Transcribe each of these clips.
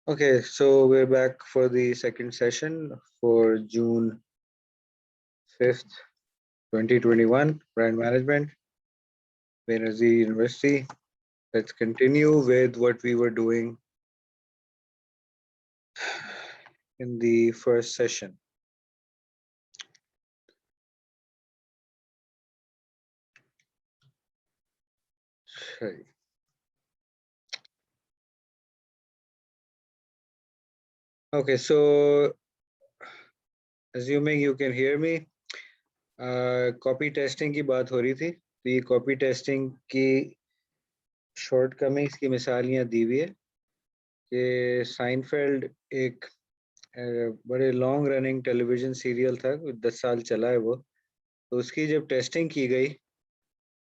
Okay, so we're back for the second session for June 5th, 2021, Brand Management, Benazir University. Let's continue with what we were doing in the first session. Sorry. Okay, so assuming you can hear me, copy testing की बात हो रही थी। तो ये copy testing की shortcomings की मिसाल यहाँ दी हुई है कि साइनफेल्ड एक बड़े लॉन्ग रनिंग टेलीविजन सीरियल था, 10 साल चला है वो। तो उसकी जब टेस्टिंग की गई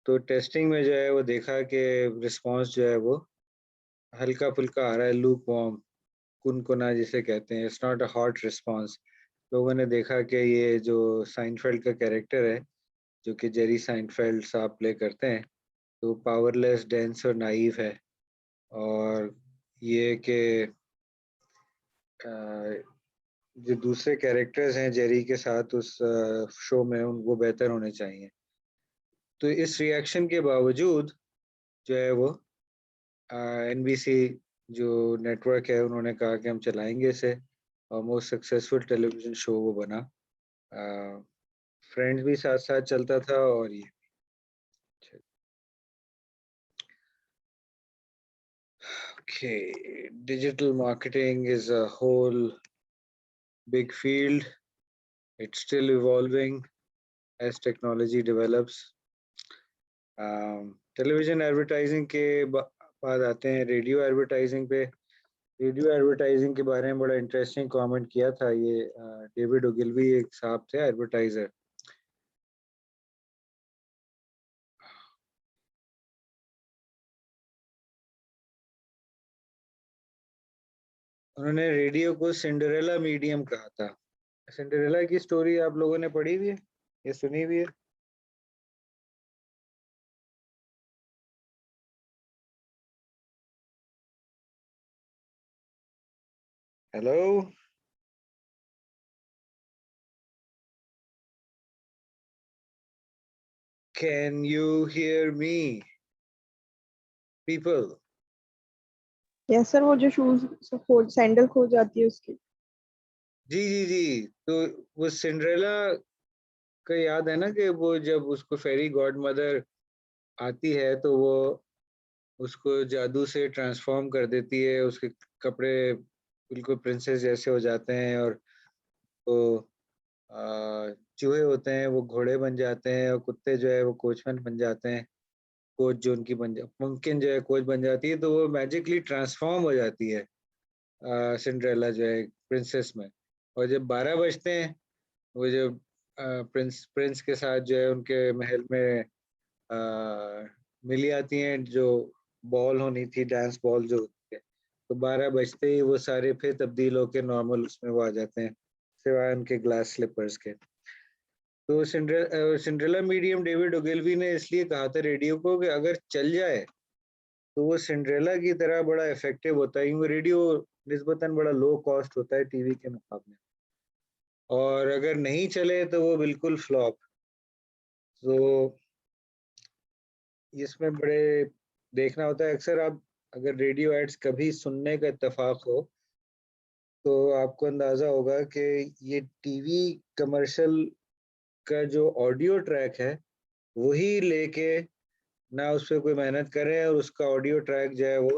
तो टेस्टिंग में जो है वो देखा कि रिस्पांस जो है वो हल्का फुल्का आ रहा है, लूक वार्म, कुनकुना जिसे कहते हैं। It's not a hot response. लोगों ने देखा कि ये जो साइनफेल्ड का कैरेक्टर है, जो कि जेरी साइनफेल्ड साहब प्ले करते हैं, तो पावरलेस, डेंस और नाइव है। और ये कि जो दूसरे कैरेक्टर्स हैं जेरी के साथ उस शो में, वो बेहतर होने चाहिए। तो इस रिएक्शन के बावजूद जो है वो एनबीसी जो नेटवर्क है, उन्होंने कहा कि हम चलाएंगे इसे, और मोस्ट सक्सेसफुल टेलीविजन शो वो बना। फ्रेंड्स भी साथ साथ चलता था और ये okay, digital marketing is a whole big field. It's still evolving as technology develops. Television advertising के बाद आते हैं रेडियो एडवर्टाइजिंग पे। रेडियो एडवर्टाइजिंग के बारे में बड़ा इंटरेस्टिंग कमेंट किया था ये डेविड ओगिलवी एक साहब थे, एडवर्टाइजर। उन्होंने रेडियो को सिंड्रेला मीडियम कहा था। सिंड्रेला की स्टोरी आप लोगों ने पढ़ी हुई है या सुनी हुई है? Hello, can you hear me people? Yes sir, वो जो शूज सैंडल खो जाती है उसकी। जी जी जी। तो वो सिंड्रेला का याद है ना कि वो जब उसको फेरी गॉड मदर आती है तो वो उसको जादू से ट्रांसफॉर्म कर देती है, उसके कपड़े बिल्कुल प्रिंसेस जैसे हो जाते हैं, और वो चूहे होते हैं वो घोड़े बन जाते हैं, और कुत्ते जो है वो कोचमैन बन जाते हैं। कोच जो उनकी मुमकिन जो है कोच बन जाती है, तो वो मैजिकली ट्रांसफॉर्म हो जाती है सिंड्रेला जो है प्रिंसेस में। और जब 12 बजते हैं, वो जब प्रिंस प्रिंस के साथ जो है उनके महल में मिली आती हैं, जो बॉल होनी थी, डांस बॉल जो होती है, तो 12 बजते ही वो सारे फिर तब्दील होकर नॉर्मल उसमें वो आ जाते हैं, सिवाय उनके ग्लास स्लिपर्स के। तो सिंड्रेला मीडियम डेविड ओगिलवी ने इसलिए कहा था रेडियो को कि अगर चल जाए तो वो सिंड्रेला की तरह बड़ा इफेक्टिव होता है, क्योंकि रेडियो निस्बतन बड़ा लो कॉस्ट होता है टीवी के मुकाबले, और अगर नहीं चले तो वो बिल्कुल फ्लॉप। तो इसमें बड़े देखना होता है। अक्सर आप अगर रेडियो एड्स कभी सुनने का इत्तेफाक हो तो आपको अंदाजा होगा कि ये टीवी कमर्शियल का जो ऑडियो ट्रैक है वही लेके ना उस पर कोई मेहनत करें, और उसका ऑडियो ट्रैक जो है वो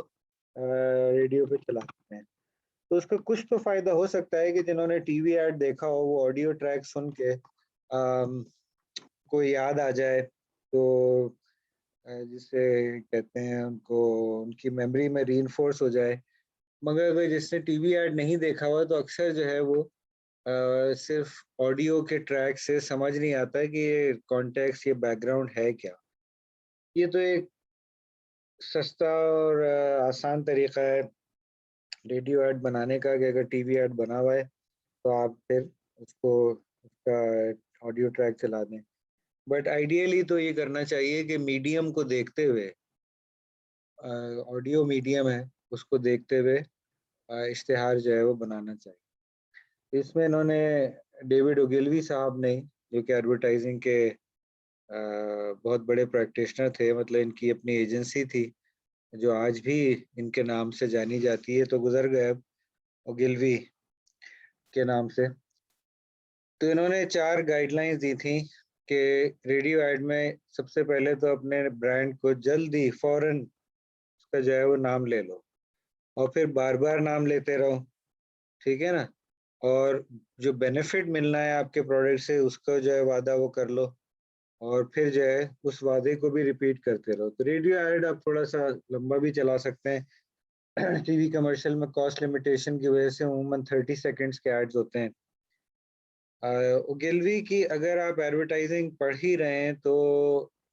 रेडियो पे चलाते हैं। तो उसका कुछ तो फायदा हो सकता है कि जिन्होंने टीवी ऐड देखा हो वो ऑडियो ट्रैक सुन के कोई याद आ जाए, तो जिसे कहते हैं उनको उनकी मेमोरी में रीइंफोर्स हो जाए। मगर अगर जिसने टीवी ऐड नहीं देखा हुआ तो अक्सर जो है वो सिर्फ ऑडियो के ट्रैक से समझ नहीं आता कि ये कॉन्टेक्स्ट, ये बैकग्राउंड है क्या। ये तो एक सस्ता और आसान तरीका है रेडियो ऐड बनाने का कि अगर टीवी ऐड बना हुआ है तो आप फिर उसको उसका ऑडियो ट्रैक चला दें। बट आइडियली तो ये करना चाहिए कि मीडियम को देखते हुए, ऑडियो मीडियम है उसको देखते हुए इश्तिहार जो है वो बनाना चाहिए। इसमें इन्होंने डेविड ओगिलवी साहब ने, जो कि एडवर्टाइजिंग के बहुत बड़े प्रैक्टिशनर थे, मतलब इनकी अपनी एजेंसी थी जो आज भी इनके नाम से जानी जाती है, तो गुजर गए अब ओगिलवी के नाम से। तो इन्होंने 4 गाइडलाइंस दी थी कि रेडियो एड में सबसे पहले तो अपने ब्रांड को जल्दी फौरन उसका जो है वो नाम ले लो, और फिर बार-बार नाम लेते रहो, ठीक है ना? और जो बेनिफिट मिलना है आपके प्रोडक्ट से उसका जो है वादा वो कर लो, और फिर जो है उस वादे को भी रिपीट करते रहो। तो रेडियो एड आप थोड़ा-सा लंबा भी चला सकते हैं। टीवी कमर्शियल में कॉस्ट लिमिटेशन की वजह से अमूमन 30 सेकंड्स के एड्स होते हैं। ओगिलवी की अगर आप एडवर्टाइजिंग पढ़ ही रहे हैं तो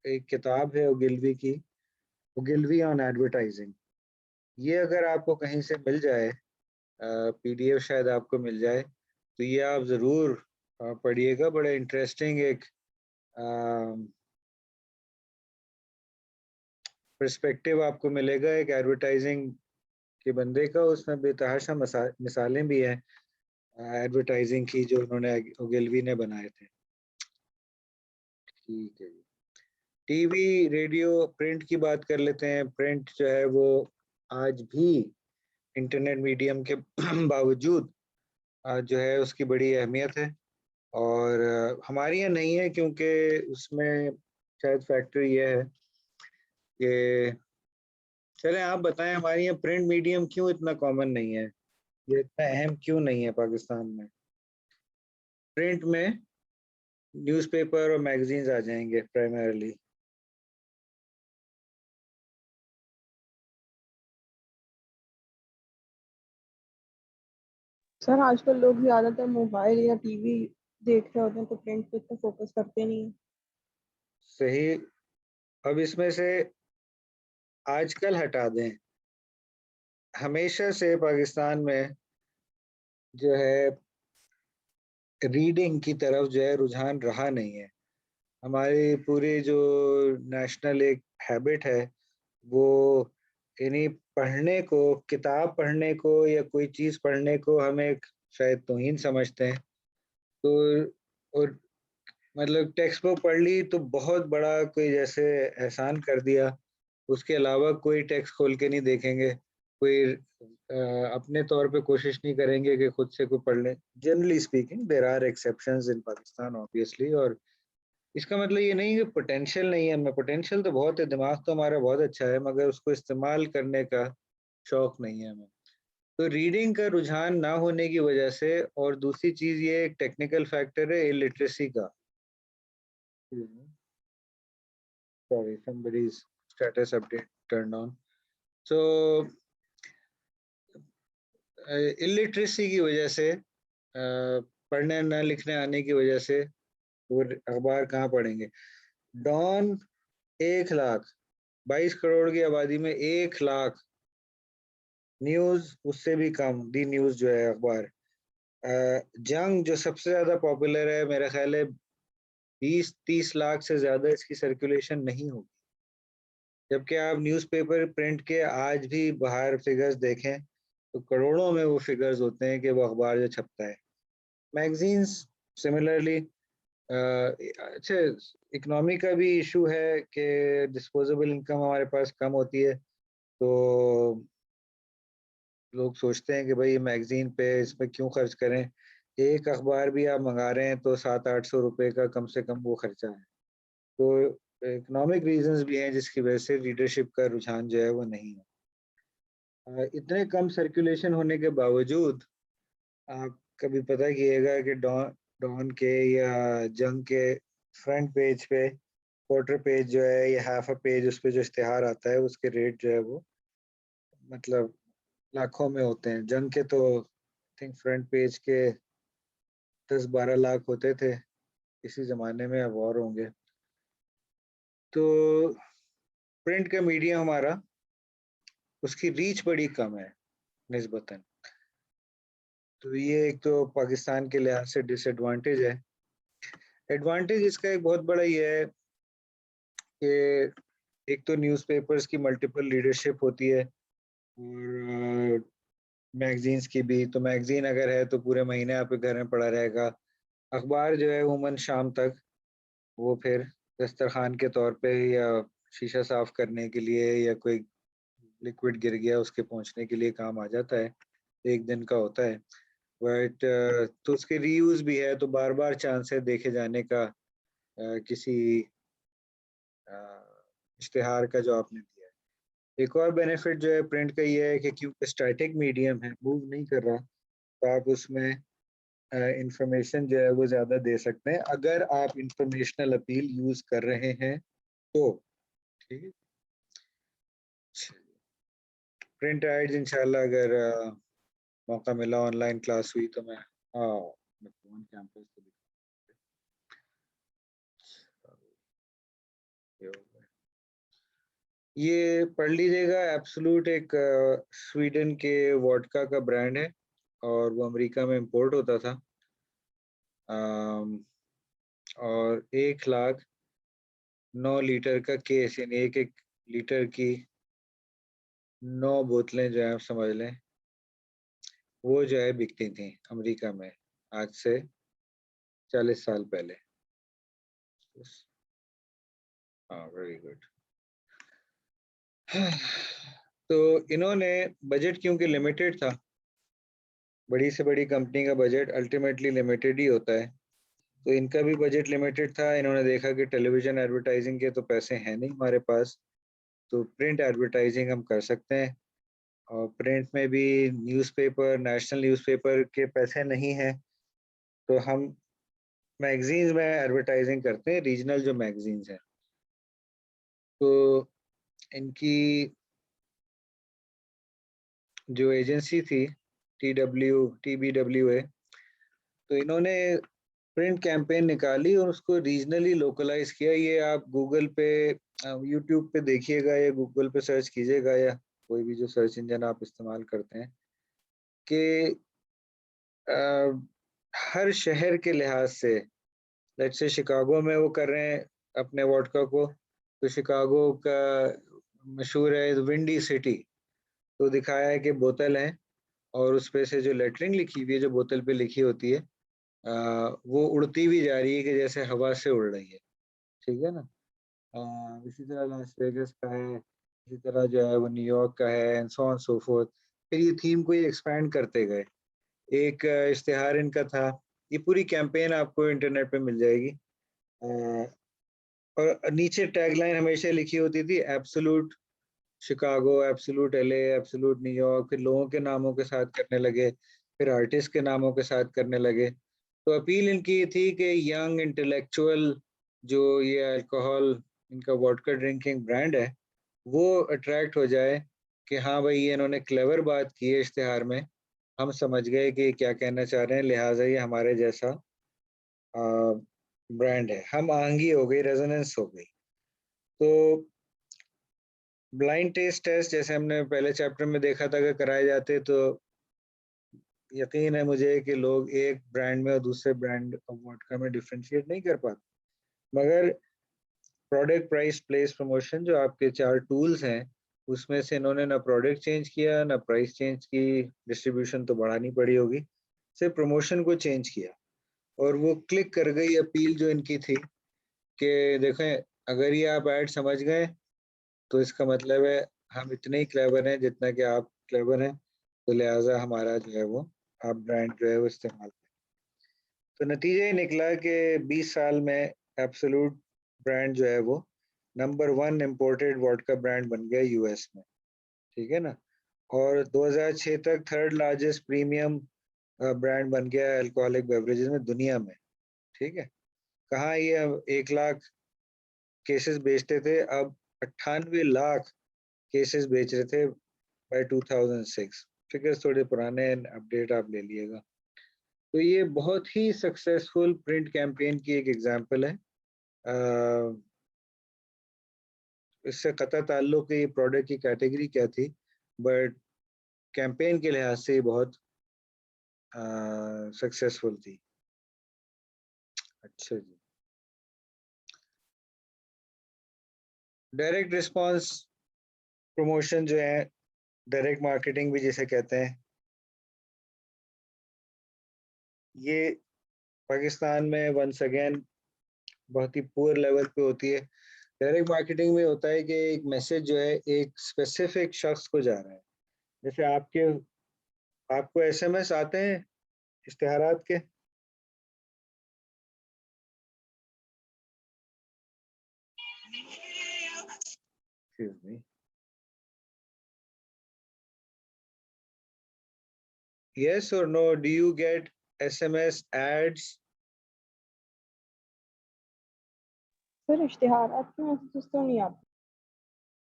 एक किताब है ओगिलवी की, ओगिलवी ऑन एडवर्टाइजिंग। ये अगर आपको कहीं से मिल जाए, पीडीएफ शायद आपको मिल जाए, तो ये आप ज़रूर पढ़िएगा। बड़ा इंटरेस्टिंग एक पर्सपेक्टिव आपको मिलेगा एक एडवर्टाइजिंग के बंदे का। उसमें बेतहाशा मिसालें भी हैं एडवर्टाइजिंग की जो उन्होंने ओगिलवी ने बनाए थे। ठीक है जी। टीवी, रेडियो, प्रिंट की बात कर लेते हैं। प्रिंट जो है वो आज भी इंटरनेट मीडियम के बावजूद जो है उसकी बड़ी अहमियत है, और हमारे यहाँ नहीं है क्योंकि उसमें शायद फैक्टर ये है कि, चलें आप बताएं हमारे यहाँ प्रिंट मीडियम क्यों इतना कॉमन नहीं है, ये इतना अहम क्यों नहीं है पाकिस्तान में? प्रिंट में न्यूज़पेपर और मैगजीन्स आ जाएंगे प्राइमरली। सर आजकल लोग ज्यादातर मोबाइल या टीवी देख रहे होते हैं, तो प्रिंट पे इतना फोकस करते नहीं है। सही। अब इसमें से आजकल हटा दें, हमेशा से पाकिस्तान में जो है रीडिंग की तरफ जो है रुझान रहा नहीं है। हमारी पूरी जो नेशनल एक हैबिट है वो यानी पढ़ने को, किताब पढ़ने को या कोई चीज़ पढ़ने को हम एक शायद तौहीन समझते हैं। तो और मतलब टेक्स्ट बुक पढ़ ली तो बहुत बड़ा कोई जैसे एहसान कर दिया, उसके अलावा कोई टेक्स्ट खोल के नहीं देखेंगे, कोई अपने तौर पे कोशिश नहीं करेंगे कि खुद से कोई पढ़ लें। Generally speaking there are exceptions in Pakistan obviously, और इसका मतलब ये नहीं कि पोटेंशियल नहीं है हमें, पोटेंशियल तो बहुत है, दिमाग तो हमारा बहुत अच्छा है, मगर उसको इस्तेमाल करने का शौक नहीं है हमें। तो रीडिंग का रुझान ना होने की वजह से, और दूसरी चीज़ ये एक टेक्निकल फैक्टर है इलिटरेसी का। Sorry, somebody's status update turned on. So illiteracy की वजह से, पढ़ने ना लिखने आने की वजह से वो अखबार कहाँ पढ़ेंगे? डॉन 1 लाख, 22 करोड़ की आबादी में 1 लाख, न्यूज उससे भी कम, दी न्यूज जो है अखबार। जंग जो सबसे ज्यादा पॉपुलर है, मेरा ख्याल है 20-30 लाख से ज्यादा इसकी सर्कुलेशन नहीं होगी। जबकि आप न्यूज़पेपर प्रिंट के आज भी बाहर फिगर्स देखें तो करोड़ों में वो फिगर्स होते हैं कि वो अखबार जो छपता है। Magazines similarly. अच्छा, इकोनॉमी का भी इशू है कि डिस्पोजेबल इनकम हमारे पास कम होती है, तो लोग सोचते हैं कि भाई मैगजीन पे इसमें क्यों खर्च करें। एक अखबार भी आप मंगा रहे हैं तो 700-800 रुपए का कम से कम वो खर्चा है। तो इकोनॉमिक रीजंस भी हैं जिसकी वजह से रीडरशिप का रुझान जो है वो नहीं है। इतने कम सर्कुलेशन होने के बावजूद आप कभी पता कीजिएगा कि डॉन डॉन के या जंग के फ्रंट पेज पे, क्वार्टर पेज जो है या हाफ अ पेज, उस पे जो इश्तिहार आता है उसके रेट जो है वो मतलब लाखों में होते हैं। जंग के तो थिंक फ्रंट पेज के 10-12 लाख होते थे, इसी जमाने में अब और होंगे। तो प्रिंट का मीडिया हमारा, उसकी रीच बड़ी कम है निस्बतन। तो ये एक तो पाकिस्तान के लिहाज से डिसएडवांटेज है। एडवांटेज इसका एक बहुत बड़ा ये है कि एक तो न्यूज़पेपर्स की मल्टीपल लीडरशिप होती है, और मैगजीन्स की भी। तो मैगजीन अगर है तो पूरे महीने आपके घर में पड़ा रहेगा। अखबार जो है उमूमन शाम तक वो फिर दस्तरखान के तौर पे या शीशा साफ करने के लिए या कोई लिक्विड गिर गया उसके पोंछने के लिए काम आ जाता है। एक दिन का होता है। बट तो उसके रीयूज भी है, तो बार-बार चांस है देखे जाने का किसी अ, इश्तिहार का जो आपने दिया है। एक और बेनिफिट जो है प्रिंट का ये है कि क्योंकि स्टैटिक मीडियम है, मूव नहीं कर रहा, तो आप उसमें इंफॉर्मेशन जो है वो ज़्यादा दे सकते हैं, अगर आप इंफॉर्मेशनल अपील यूज़ कर रहे हैं तो। ठीक है? प्रिंट एड्स इंशाल्लाह अगर मौका मिला, ऑनलाइन क्लास हुई तो मैं फ़ोन कैंपस पे दिखाऊंगा। ये पढ़ लीजिएगा, एब्सोल्यूट एक स्वीडन के वोडका का ब्रांड है और वो अमेरिका में इंपोर्ट होता था। और 1,09 लीटर का केस, यानी एक एक लीटर की 9 बोतलें जो है आप समझ लें, वो जो है बिकती थी अमेरिका में आज से 40 साल पहले। हाँ, वेरी गुड। तो इन्होंने बजट क्योंकि लिमिटेड था, बड़ी से बड़ी कंपनी का बजट अल्टीमेटली लिमिटेड ही होता है, तो इनका भी बजट लिमिटेड था। इन्होंने देखा कि टेलीविजन एडवर्टाइजिंग के तो पैसे हैं नहीं हमारे पास, तो प्रिंट एडवर्टाइजिंग हम कर सकते हैं। और प्रिंट में भी न्यूज़पेपर, नेशनल न्यूज़पेपर के पैसे नहीं हैं, तो हम मैगजीन्स में एडवर्टाइजिंग करते हैं, रीजनल जो मैगजीन्स हैं। तो इनकी जो एजेंसी थी TBWA, तो इन्होंने प्रिंट कैंपेन निकाली और उसको रीजनली लोकलाइज किया। ये आप गूगल पे, यूट्यूब पे देखिएगा या गूगल पे सर्च कीजिएगा या कोई भी जो सर्च इंजन आप इस्तेमाल करते हैं कि हर शहर के लिहाज से, लेट्स से शिकागो में वो कर रहे हैं अपने वोडका को, तो शिकागो का मशहूर है विंडी सिटी, तो दिखाया है कि बोतल है और उस पे से जो लेटरिंग लिखी हुई है, जो बोतल पे लिखी होती है, वो उड़ती भी जा रही है कि जैसे हवा से उड़ रही है। ठीक है ना? इसी तरह लास वेगास का है, इसी तरह जो है वो न्यूयॉर्क का है, and so on so fourth. फिर ये थीम को ये एक्सपैंड करते गए। एक इश्तिहार इनका था, ये पूरी कैंपेन आपको इंटरनेट पे मिल जाएगी। और नीचे टैगलाइन हमेशा लिखी होती थी, absolute Chicago, absolute LA, absolute New York. फिर लोगों के नामों के साथ करने लगे, फिर आर्टिस्ट के नामों के साथ करने लगे। तो अपील इनकी थी कि यंग इंटेलेक्चुअल जो ये अल्कोहल, इनका वोडका ड्रिंकिंग ब्रांड है, वो अट्रैक्ट हो जाए कि हाँ भाई ये इन्होंने क्लेवर बात की है इश्तिहार में, हम समझ गए कि क्या कहना चाह रहे हैं, लिहाजा ये हमारे जैसा ब्रांड है। हम आहंगी हो गई, रेजोनेंस हो गई। तो ब्लाइंड टेस्ट टेस्ट जैसे हमने पहले चैप्टर में देखा था कि कराए जाते, तो यकीन है मुझे कि लोग एक ब्रांड में और दूसरे ब्रांड ऑफ वोडका में डिफरेंशिएट नहीं कर पाते। मगर प्रोडक्ट, प्राइस, प्लेस, प्रमोशन जो आपके 4 टूल्स हैं, उसमें से इन्होंने ना प्रोडक्ट चेंज किया, ना प्राइस चेंज की, डिस्ट्रीब्यूशन तो बढ़ानी पड़ी होगी, सिर्फ प्रमोशन को चेंज किया। और वो क्लिक कर गई अपील जो इनकी थी कि देखें, अगर ये आप ऐड समझ गए तो इसका मतलब है हम इतने ही क्लेवर हैं जितना कि आप क्लेवर हैं, तो लिहाजा हमारा जो है वो आप ब्रांड जो है वो इस्तेमाल करें। तो नतीजा ये निकला कि 20 साल में एब्सोल्यूट ब्रांड जो है वो नंबर 1 इम्पोर्टेड वोडका ब्रांड बन गया यूएस में। ठीक है ना? और 2006 तक थर्ड लार्जेस्ट प्रीमियम ब्रांड बन गया अल्कोहलिक बेवरेजेस में दुनिया में। ठीक है? कहाँ ये 1 लाख केसेस बेचते थे, अब 98 लाख केसेस बेच रहे थे बाय 2006। फिगर्स थोड़े पुराने हैं, अपडेट आप ले लीजिएगा। तो ये बहुत ही सक्सेसफुल प्रिंट कैंपेन की एक एग्जांपल है। इससे कतई ताल्लुक है ये प्रोडक्ट की कैटेगरी क्या थी, बट कैंपेन के लिहाज से ये बहुत सक्सेसफुल थी। अच्छा जी। डायरेक्ट रिस्पांस प्रमोशन जो है, डायरेक्ट मार्केटिंग भी जिसे कहते हैं, ये पाकिस्तान में वंस अगेन बहुत ही पुअर लेवल पे होती है। डायरेक्ट मार्केटिंग में होता है कि एक मैसेज जो है एक स्पेसिफिक शख्स को जा रहा है। जैसे आपको एसएमएस आते हैं इश्तिहारात के? Excuse me. Yes or no? Do you get SMS ads? Sir इश्तिहारात के मैसेजेस तो नहीं आते।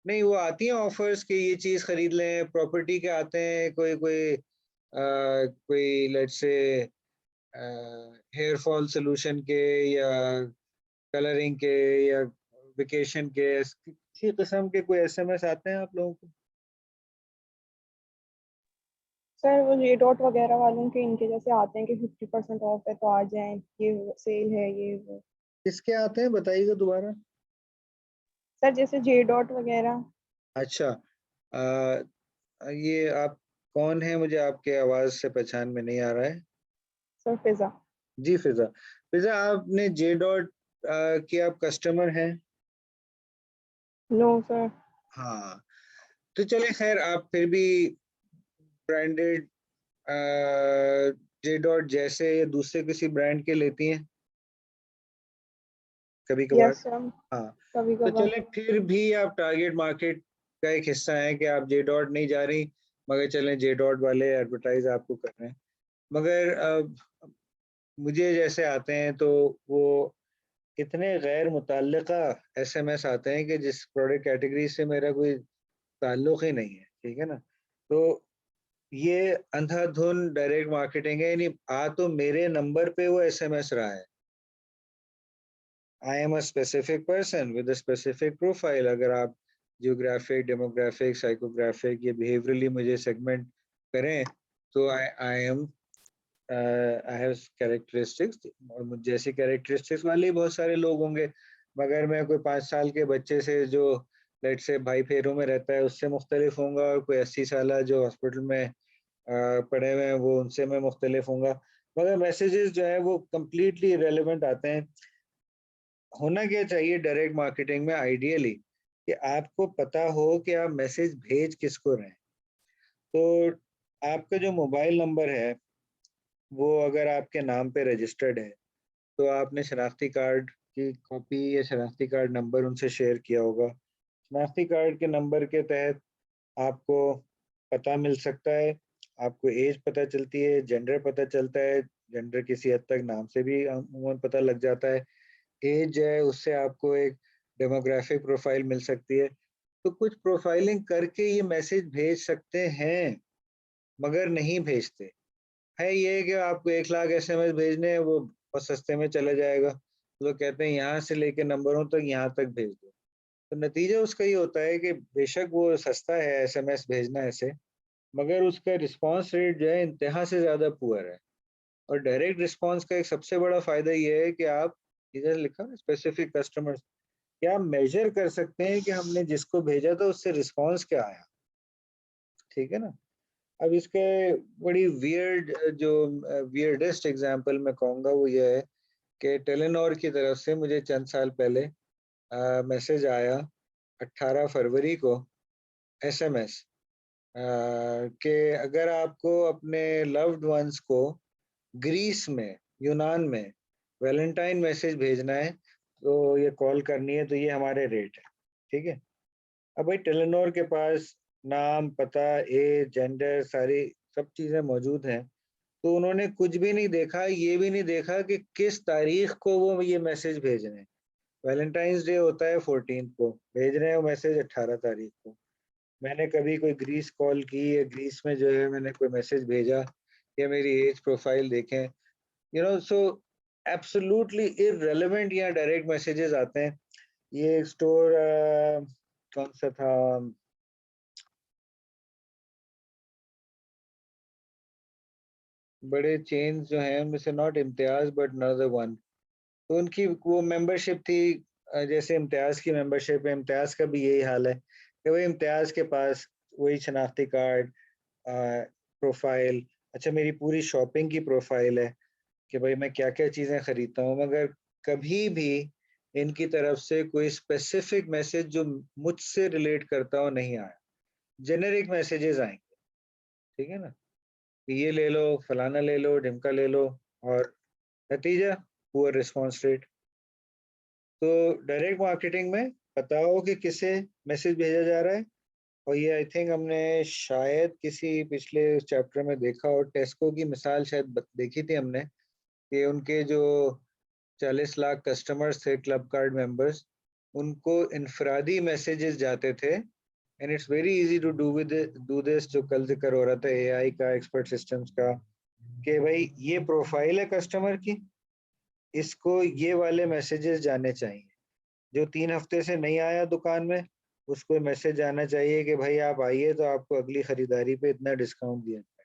नहीं, वो आती हैं ऑफर्स कि ये चीज खरीद लें, प्रॉपर्टी के आते हैं, कोई let's say hair fall solution के या कलरिंग के या वेकेशन के, किसी किस्म के कोई एसएमएस आते हैं आप लोगों को? सर वो ये डॉट वगैरह वालों के इनके जैसे आते हैं कि 50% ऑफ है तो आ जाएं, ये सेल है ये वो। किसके आते हैं बताइएगा दोबारा। सर जैसे जे डॉट वगैरह। अच्छा, ये आप कौन है? मुझे आपके आवाज से पहचान में नहीं आ रहा है। सर फिजा। जी फिजा, फिजा आपने जे डॉट की आप कस्टमर हैं? No sir. हाँ, तो चले खैर, आप फिर भी ब्रांडेड जे डॉट जैसे या दूसरे किसी ब्रांड के लेती हैं कभी कभार? Yes sir. हाँ, कभी तो कभार। चले फिर भी आप टारगेट मार्केट का एक हिस्सा है कि आप जे डॉट नहीं जा रही, मगर चलें जे डॉट वाले एडवर्टाइज आपको कर रहे हैं। मगर मुझे जैसे आते हैं तो वो इतने गैर मुतल्लिका एसएमएस आते हैं कि जिस प्रोडक्ट कैटेगरी से मेरा कोई ताल्लुक ही नहीं है, ठीक है ना? तो ये अंधाधुन डायरेक्ट मार्केटिंग है, यानी आ तो मेरे नंबर पे वो एसएमएस रहा है। I am a specific person with a specific profile. अगर आप जियोग्राफिक, डेमोग्राफिक, साइकोग्राफिक ये बिहेवियरली मुझे सेगमेंट करें तो I am I have characteristics, और मुझ जैसी कैरेक्टरिस्टिक्स वाले ही बहुत सारे लोग होंगे। मगर मैं कोई 5 साल के बच्चे से जो लेट से भाई फेरों में रहता है उससे मुख्तलिफ होऊंगा, और कोई 80 साल जो हॉस्पिटल में पढ़े हुए हैं वो उनसे मैं मुख्तलिफ होऊंगा। मगर मैसेजेस जो है वो कम्प्लीटली रेलिवेंट आते हैं। होना क्या चाहिए डायरेक्ट मार्केटिंग में आइडियली, कि आपको पता हो कि आप मैसेज भेज किसको रहे हैं। तो आपका जो मोबाइल नंबर है वो अगर आपके नाम पे रजिस्टर्ड है तो आपने शनाख्ती कार्ड की कॉपी या शनाख्ती कार्ड नंबर उनसे शेयर किया होगा। शनाख्ती कार्ड के नंबर के तहत आपको पता मिल सकता है, आपको एज पता चलती है, जेंडर पता चलता है। जेंडर किसी हद तक नाम से भी अमूमन पता लग जाता है। एज है उससे आपको एक डेमोग्राफिक प्रोफाइल मिल सकती है। तो कुछ प्रोफाइलिंग करके ये मैसेज भेज सकते हैं, मगर नहीं भेजते। है ये कि आपको 1 लाख एसएमएस भेजने हैं, वो बहुत सस्ते में चला जाएगा। लोग कहते हैं यहाँ से लेके नंबरों तक यहाँ तक भेज दो। तो नतीजा उसका ये होता है कि बेशक वो सस्ता है एसएमएस भेजना ऐसे, मगर उसका रिस्पांस रेट जो है इंतहा से ज़्यादा पुअर है। और डायरेक्ट रिस्पांस का एक सबसे बड़ा फ़ायदा ये है कि आप, इधर लिखा ना स्पेसिफिक कस्टमर्स, क्या आप मेजर कर सकते हैं कि हमने जिसको भेजा था उससे रिस्पांस क्या आया, ठीक है ना? अब इसके बड़ी वियर्ड जो वियर्डेस्ट एग्जांपल मैं कहूँगा वो ये है कि टेलीनॉर की तरफ से मुझे चंद साल पहले मैसेज आया 18 फरवरी को, एसएमएस, कि अगर आपको अपने लव्ड वंस को ग्रीस में, यूनान में वैलेंटाइन मैसेज भेजना है तो ये कॉल करनी है, तो ये हमारे रेट है, ठीक है? अब भाई टेलीनॉर के पास नाम, पता, एज, जेंडर, सारी सब चीज़ें मौजूद हैं। तो उन्होंने कुछ भी नहीं देखा, ये भी नहीं देखा कि किस तारीख को वो ये मैसेज भेज रहे हैं। वैलेंटाइंस डे होता है 14 को, भेज रहे हैं वो मैसेज 18 तारीख को। मैंने कभी कोई ग्रीस कॉल की या ग्रीस में जो है मैंने कोई मैसेज भेजा या मेरी एज प्रोफाइल देखें, सो एब्सोल्युटली इररेलेवेंट यहाँ डायरेक्ट मैसेजेस आते हैं। ये स्टोर कौन सा था, बड़े चेन्स जो हैं उनमें से, not Imtiaz but another one, तो उनकी वो मेंबरशिप थी जैसे इम्तियाज की मेंबरशिप है। इम्तियाज का भी यही हाल है कि वही इम्तियाज के पास वही शनाख्ती कार्ड, प्रोफाइल, अच्छा मेरी पूरी शॉपिंग की प्रोफाइल है। कि भाई मैं क्या क्या चीजें खरीदता हूँ, मगर कभी भी इनकी तरफ से कोई स्पेसिफिक मैसेज जो मुझसे रिलेट करता हो नहीं आया। जेनेरिक मैसेजेस आएंगे, ठीक है ना, कि ये ले लो, फलाना ले लो, ढिमका ले लो, और नतीजा पुअर रिस्पॉन्स रेट। तो डायरेक्ट मार्केटिंग में पता हो कि किसे मैसेज भेजा जा रहा है। और ये आई थिंक हमने शायद किसी पिछले चैप्टर में देखा, और टेस्को की मिसाल शायद देखी थी हमने, कि उनके जो 40 लाख कस्टमर्स थे, क्लब कार्ड मेंबर्स, उनको इनफरादी मैसेजेस जाते थे। And it's very easy to do this, जो कल जिक्र हो रहा था एआई का, एक्सपर्ट सिस्टम्स का, कि भाई ये प्रोफाइल है कस्टमर की, इसको ये वाले मैसेजेस जाने चाहिए। जो 3 हफ्ते से नहीं आया दुकान में, उसको मैसेज आना चाहिए कि भाई आप आइए तो आपको अगली खरीदारी पे इतना डिस्काउंट दिया जाए,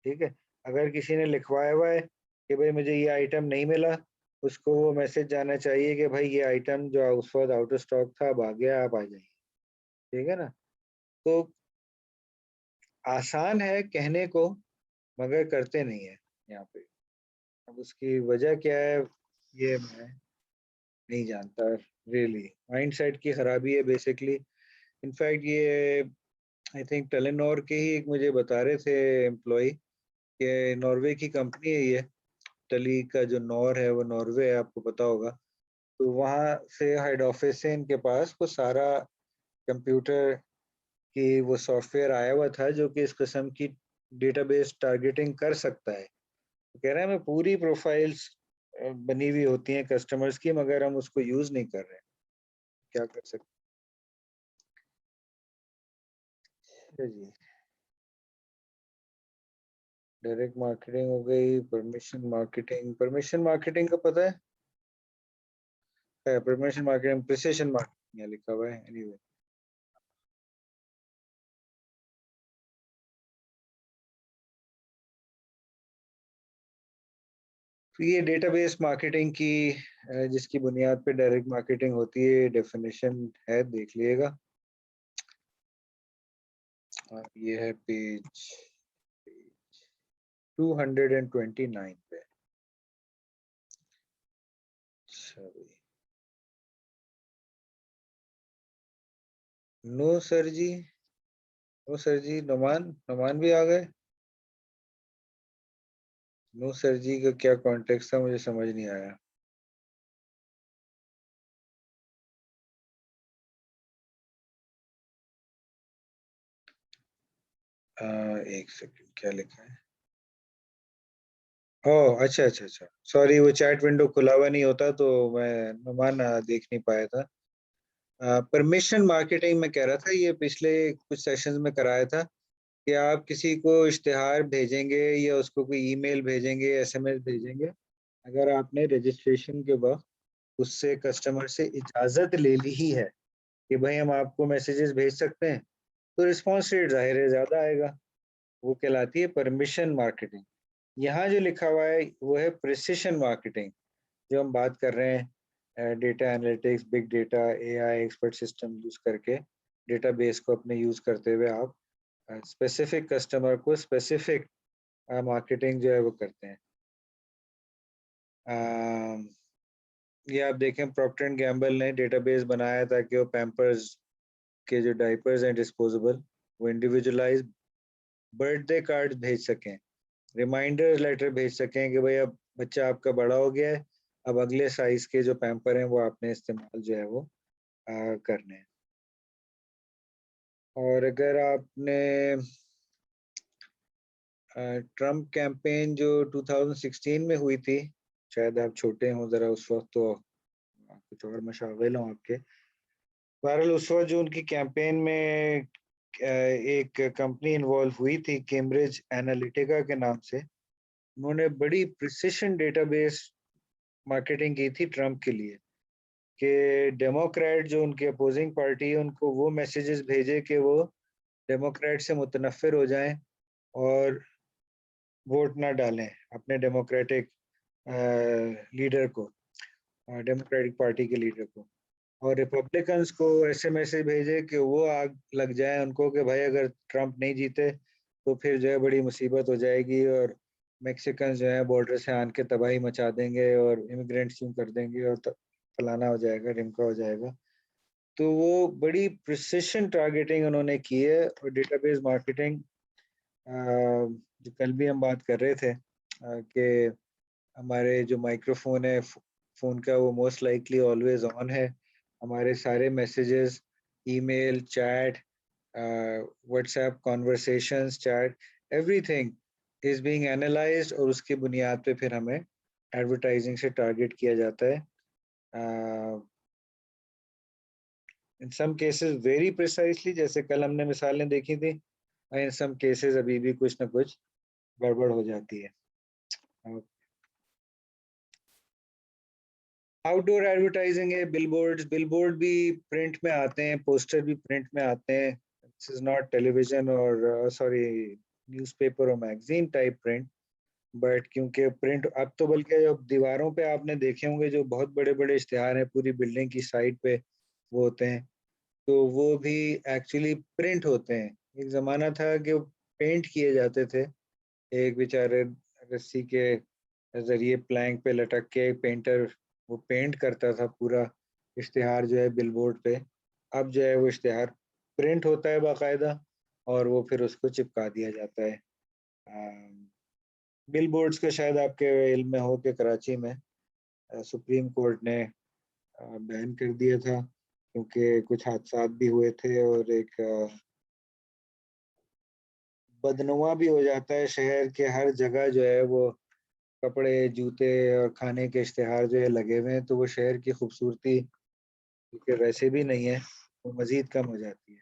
ठीक है। अगर किसी ने लिखवाया हुआ है कि भाई मुझे ये आइटम नहीं मिला, उसको वो मैसेज जाना चाहिए कि भाई ये आइटम जो उस वक्त आउट ऑफ स्टॉक था, अब आ गया, आप आ जाइए, ठीक है ना। तो आसान है कहने को, मगर करते नहीं है यहाँ पे। अब उसकी वजह क्या है, ये मैं नहीं जानता। रियली माइंडसेट की खराबी है बेसिकली। इनफैक्ट ये आई थिंक टेलीनॉर के ही एक मुझे बता रहे थे एम्प्लॉय, कि नॉर्वे की कंपनी है ये, टेली का जो नॉर है वो नॉर्वे है, आपको पता होगा। तो वहाँ से हेड ऑफिस से इनके पास वो सारा कंप्यूटर की वो सॉफ्टवेयर आया हुआ था जो कि इस किस्म की डेटाबेस टारगेटिंग कर सकता है। तो कह रहा है मैं पूरी प्रोफाइल्स बनी हुई होती हैं कस्टमर्स की, मगर हम उसको यूज नहीं कर रहे हैं, क्या कर सकते हैं जी। डायरेक्ट मार्केटिंग हो गई, परमिशन मार्केटिंग का पता है, परमिशन मार्केटिंग, प्रिसिशन मार्केटिंग यहाँ लिखा हुआ है एनीवे। तो ये डेटाबेस मार्केटिंग की जिसकी बुनियाद पे डायरेक्ट मार्केटिंग होती है, डेफिनेशन है, देख लीजिएगा। और ये है पेज 229 पे। अच्छा भाई, नो सर जी, नो सर जी, नुमान नुमान भी आ गए। नो सर जी का क्या कॉन्टेक्स्ट था, मुझे समझ नहीं आया। एक सेकंड, क्या लिखा है। ओह अच्छा अच्छा अच्छा, सॉरी, वो चैट विंडो खुला हुआ नहीं होता तो मैं नुमान देख नहीं पाया था। परमिशन मार्केटिंग में कह रहा था, ये पिछले कुछ सेशंस में कराया था, कि आप किसी को इश्तिहार भेजेंगे या उसको कोई ईमेल भेजेंगे, एसएमएस भेजेंगे, अगर आपने रजिस्ट्रेशन के वक्त उससे कस्टमर से इजाजत ले ली ही है कि भाई हम आपको मैसेजेस भेज सकते हैं, तो रिस्पॉन्स रेट जाहिर है ज्यादा आएगा। वो कहलाती है परमिशन मार्केटिंग। यहाँ जो लिखा हुआ है वो है प्रिसिशन मार्केटिंग, जो हम बात कर रहे हैं, data analytics, big data, AI, expert system use करके, डेटाबेस को अपने यूज करते हुए आप स्पेसिफिक कस्टमर को स्पेसिफिक मार्केटिंग जो है वो करते हैं। ये आप देखें, प्रॉक्टर एंड गैम्बल ने डेटाबेस बनाया ताकि वो पैम्पर्स के जो डाइपर्स हैं डिस्पोजेबल, वो इंडिविजुअलाइज बर्थडे कार्ड भेज सकें, रिमाइंडर लेटर भेज सकें कि भाई अब बच्चा आपका बड़ा हो गया है, अब अगले साइज के जो पैम्पर हैं वो आपने इस्तेमाल जो है वो करने हैं। और अगर आपने ट्रम्प कैंपेन जो 2016 में हुई थी, शायद आप छोटे हों जरा उस वक्त, तो कुछ और मशागिल हों आपके। बहरहाल उस वक्त जो उनकी कैंपेन में एक कंपनी इन्वॉल्व हुई थी कैम्ब्रिज एनालिटिका के नाम से, उन्होंने बड़ी प्रिसिशन डेटाबेस मार्केटिंग की थी ट्रम्प के लिए, कि डेमोक्रेट जो उनकी अपोजिंग पार्टी है उनको वो मैसेजेस भेजे कि वो डेमोक्रेट से मुतनफ़िर हो जाएं और वोट ना डालें अपने डेमोक्रेटिक लीडर को, डेमोक्रेटिक पार्टी के लीडर को। और रिपब्लिकन्स को ऐसे मैसेज भेजे कि वो आग लग जाए उनको कि भाई अगर ट्रम्प नहीं जीते तो फिर जो है बड़ी मुसीबत हो जाएगी, और मैक्सिकन जो है बॉर्डर से आन के तबाही मचा देंगे और इमिग्रेंट्स यूं कर देंगे और फलाना हो जाएगा, ढिमका हो जाएगा। तो वो बड़ी प्रिसिशन टारगेटिंग उन्होंने की है। और डेटाबेस मार्केटिंग, जो कल भी हम बात कर रहे थे कि हमारे जो माइक्रोफोन है फ़ोन का, वो मोस्ट लाइकली ऑलवेज ऑन है। हमारे सारे messages, email, chat, WhatsApp conversations, chat, everything is being analysed और उसकी बुनियाद पे फिर हमें एडवर्टाइजिंग से टारगेट किया जाता है। इन सम केसेस वेरी प्रिसाइजली, जैसे कल हमने मिसालें देखी थी, और इन सम केसेस अभी भी कुछ ना कुछ गड़बड़ हो जाती है। आउटडोर एडवर्टाइजिंग है, बिलबोर्ड्स, बिलबोर्ड भी प्रिंट में आते हैं, पोस्टर भी प्रिंट में आते हैं। दिस इज नॉट टेलीविजन और सॉरी न्यूज़पेपर और मैगजीन टाइप प्रिंट, बट क्योंकि प्रिंट अब तो बल्कि अब दीवारों पे आपने देखे होंगे जो बहुत बड़े बड़े इश्तिहार हैं पूरी बिल्डिंग की साइड पे वो होते हैं, तो वो भी एक्चुअली प्रिंट होते हैं। एक जमाना था कि वो पेंट किए जाते थे, एक बेचारे रस्सी के जरिए प्लैंक पे लटक के पेंटर वो पेंट करता था पूरा इश्तिहार जो है बिलबोर्ड पे। अब जो है वो इश्तिहार प्रिंट होता है बाकायदा और वो फिर उसको चिपका दिया जाता है। बिलबोर्ड्स का शायद आपके इल्म में हो कि कराची में सुप्रीम कोर्ट ने बैन कर दिया था क्योंकि कुछ हादसात भी हुए थे और एक बदनुमा भी हो जाता है। शहर के हर जगह जो है वो कपड़े, जूते और खाने के इश्तिहार जो है लगे हुए हैं, तो वो शहर की खूबसूरती क्योंकि वैसे भी नहीं है, वो मज़ीद कम हो जाती है।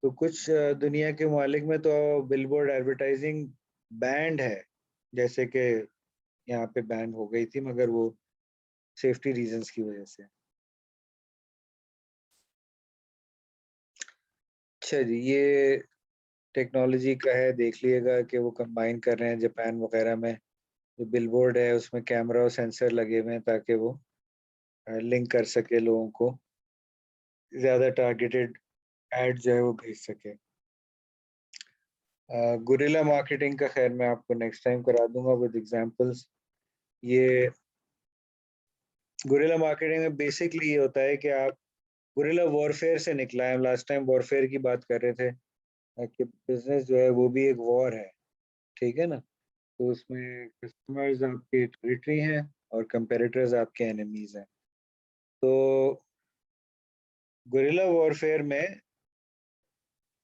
तो कुछ दुनिया के ममालिक में तो बिलबोर्ड एडवर्टाइजिंग बैंड है, जैसे कि यहाँ पे बैन हो गई थी मगर वो सेफ्टी रीजंस की वजह से। अच्छा जी, ये टेक्नोलॉजी का है, देख लिएगा कि वो कंबाइन कर रहे हैं जापान वगैरह में। जो बिलबोर्ड है उसमें कैमरा और सेंसर लगे हुए हैं ताकि वो लिंक कर सके लोगों को, ज़्यादा टारगेटेड एड जो है वो भेज सके। गुरिल्ला मार्केटिंग का खैर मैं आपको नेक्स्ट टाइम करा दूंगा विद एग्जांपल्स। ये गुरिल्ला मार्केटिंग में बेसिकली ये होता है कि आप गुरिल्ला वॉरफेयर से निकला है। हम लास्ट टाइम वॉरफेयर की बात कर रहे थे कि बिजनेस जो है वो भी एक वॉर है, ठीक है ना। तो उसमें कस्टमर्स आपके टेरिटरी हैं और कंपेरेटर्स आपके एनिमीज हैं। तो गुरिल्ला वॉरफेयर में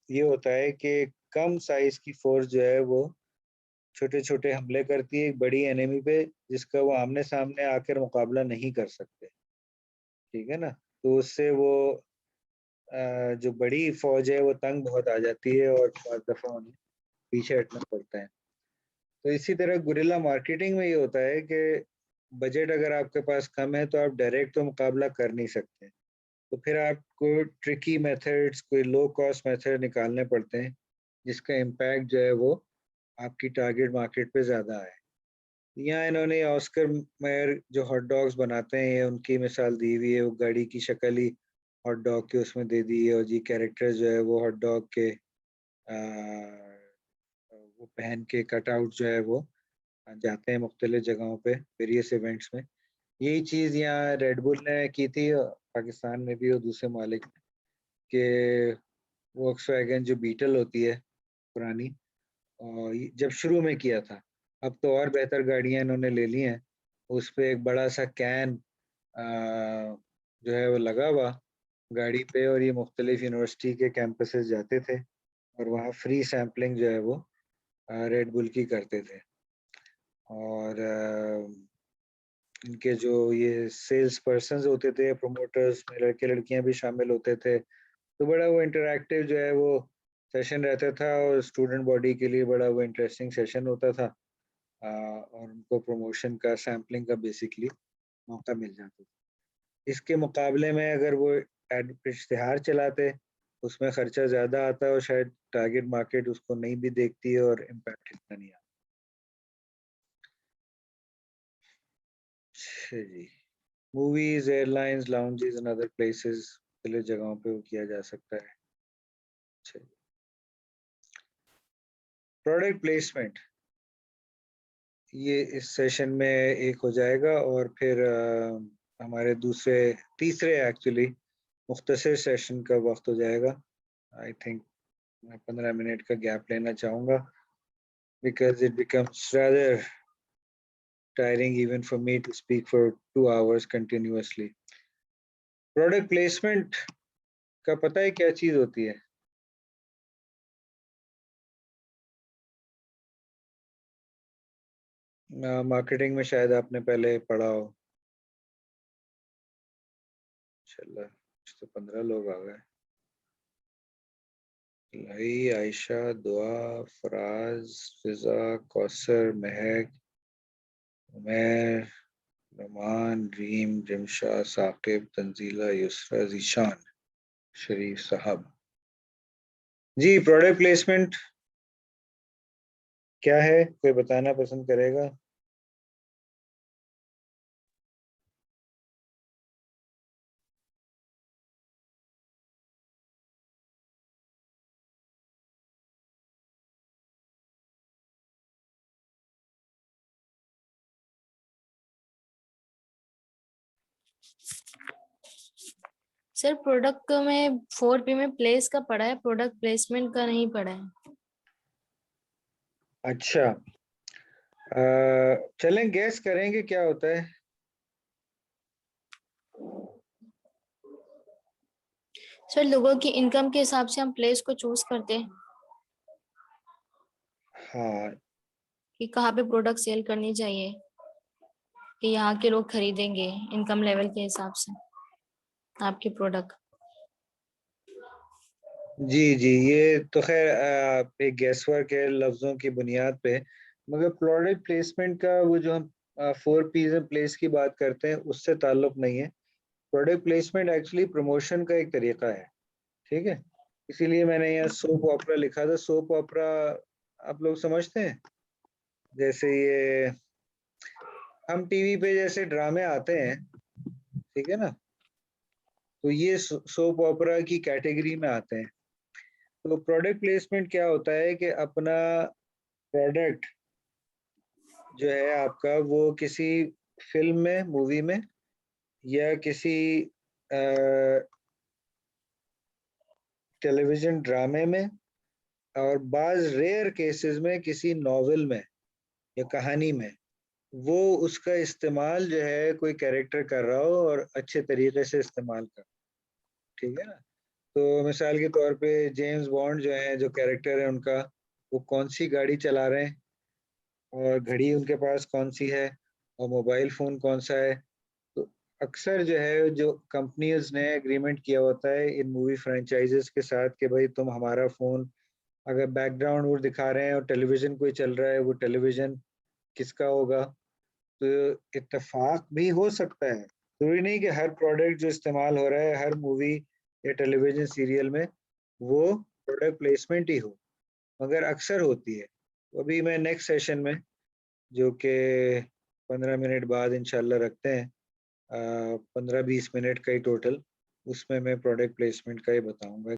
ये होता है कि कम साइज की फोर्स जो है वो छोटे छोटे हमले करती है एक बड़ी एनिमी पे जिसका वो आमने सामने आकर मुकाबला नहीं कर सकते, ठीक है ना। तो उससे वो जो बड़ी फौज है वो तंग बहुत आ जाती है और बहुत दफा उन्हें पीछे हटना पड़ता है। तो इसी तरह गुरिल्ला मार्केटिंग में ये होता है कि बजट अगर आपके पास कम है तो आप डायरेक्ट तो मुकाबला कर नहीं सकते, तो फिर आपको ट्रिकी मेथड्स, कोई लो कॉस्ट मेथड निकालने पड़ते हैं जिसका इम्पैक्ट जो है वो आपकी टारगेट मार्केट पे ज़्यादा है। यहाँ इन्होंने ऑस्कर मेयर जो हॉट डॉग्स बनाते हैं ये उनकी मिसाल दी हुई है। वो गाड़ी की शक्ल ही हॉट डॉग के उसमें दे दी है और जी कैरेक्टर जो है वो हॉट डॉग के वो पहन के कटआउट जो है वो जाते हैं मुख्तलिफ जगहों पे वेरियस इवेंट्स में। यही चीज़ यहाँ रेड बुल ने की थी पाकिस्तान में भी और दूसरे मालिक के वॉक्सवैगन जो बीटल होती है पुरानी, और जब शुरू में किया था, अब तो और बेहतर गाड़ियां इन्होंने ले ली हैं। उस पे एक बड़ा सा कैन जो है वो लगा हुआ गाड़ी पे और ये मुख्तलिफ यूनिवर्सिटी के कैंपसेस जाते थे और वहाँ फ्री सैम्पलिंग जो है वो रेड बुल की करते थे। और इनके जो ये सेल्स पर्सन होते थे, प्रोमोटर्स में लड़के लड़कियां भी शामिल होते थे, तो बड़ा वो इंटरैक्टिव जो है वो सेशन रहता था और स्टूडेंट बॉडी के लिए बड़ा वो इंटरेस्टिंग सेशन होता था। और उनको प्रमोशन का, सैम्पलिंग का बेसिकली मौका मिल जाता था। इसके मुकाबले में अगर वो इश्तिहार चलाते, उसमें खर्चा ज़्यादा आता है और शायद टारगेट मार्केट उसको नहीं भी देखती है और इम्पैक्ट इतना नहीं आता। अच्छा जी, movies, airlines, lounges and other places, मुख्तलिफ जगहों पे वो किया जा सकता है। अच्छा, प्रोडक्ट प्लेसमेंट। ये इस सेशन में एक हो जाएगा और फिर हमारे तीसरे एक्चुअली मुख्तसर सेशन का वक्त हो जाएगा। आई थिंक मैं 15 मिनट का गैप लेना चाहूँगा because it becomes rather tiring even for me to speak for 2 hours continuously. Product placement का पता है क्या चीज़ होती है? मार्केटिंग में शायद आपने पहले पढ़ा हो। चलो, तो 15 लोग आ गए। लही, आयशा, दुआ, फराज, फिजा, कौसर, महक, उमैर, नुमान, रीम, रिमशा, साकिब, तंजीला, युसरा, जीशान, शरीफ साहब। जी, प्रोडक्ट प्लेसमेंट क्या है? कोई बताना पसंद करेगा? सर प्रोडक्ट में 4P में प्लेस का पढ़ा है, प्रोडक्ट प्लेसमेंट का नहीं पढ़ा है। अच्छा, चलें गैस करेंगे क्या होता है। सर लोगों की इनकम के हिसाब से हम प्लेस को चूज करते हैं हाँ, कि कहाँ पे प्रोडक्ट सेल करनी चाहिए, कि यहाँ के लोग खरीदेंगे इनकम लेवल के हिसाब से आपके प्रोडक्ट। जी जी, ये तो खैर एक गैस वर्क है लफ्जों की बुनियाद पे, मगर प्रोडक्ट प्लेसमेंट का वो जो हम 4 P's प्लेस की बात करते हैं उससे ताल्लुक नहीं है। प्रोडक्ट प्लेसमेंट एक्चुअली प्रमोशन का एक तरीका है, ठीक है। इसीलिए मैंने यहाँ सोप ऑपरा लिखा था। सोप ऑपरा आप लोग समझते हैं? जैसे ये हम टीवी पे जैसे ड्रामे आते हैं, ठीक है ना, तो ये सोप ऑपरा की कैटेगरी में आते हैं। तो प्रोडक्ट प्लेसमेंट क्या होता है कि अपना प्रोडक्ट जो है आपका वो किसी फिल्म में, मूवी में या किसी टेलीविजन ड्रामे में और बाज रेयर केसेस में किसी नॉवेल में या कहानी में वो उसका इस्तेमाल जो है कोई कैरेक्टर कर रहा हो और अच्छे तरीके से इस्तेमाल कर, ठीक है ना। तो मिसाल के तौर पे जेम्स बॉन्ड जो है, जो कैरेक्टर है उनका, वो कौन सी गाड़ी चला रहे हैं और घड़ी उनके पास कौन सी है और मोबाइल फोन कौन सा है। तो अक्सर जो है जो कंपनीज ने एग्रीमेंट किया होता है इन मूवी फ्रेंचाइजेस के साथ कि भाई तुम हमारा फोन, अगर बैकग्राउंड वो दिखा रहे हैं और टेलीविजन कोई चल रहा है, वो टेलीविजन किसका होगा। तो इत्तेफाक भी हो सकता है, जरूरी नहीं कि हर प्रोडक्ट जो इस्तेमाल हो रहा है हर मूवी या टेलीविजन सीरियल में वो प्रोडक्ट प्लेसमेंट ही हो, मगर अक्सर होती है। तो अभी मैं नेक्स्ट सेशन में, जो कि 15 मिनट बाद इंशाल्लाह रखते हैं, 15-20 मिनट का ही टोटल, उसमें मैं प्रोडक्ट प्लेसमेंट का ही बताऊंगा।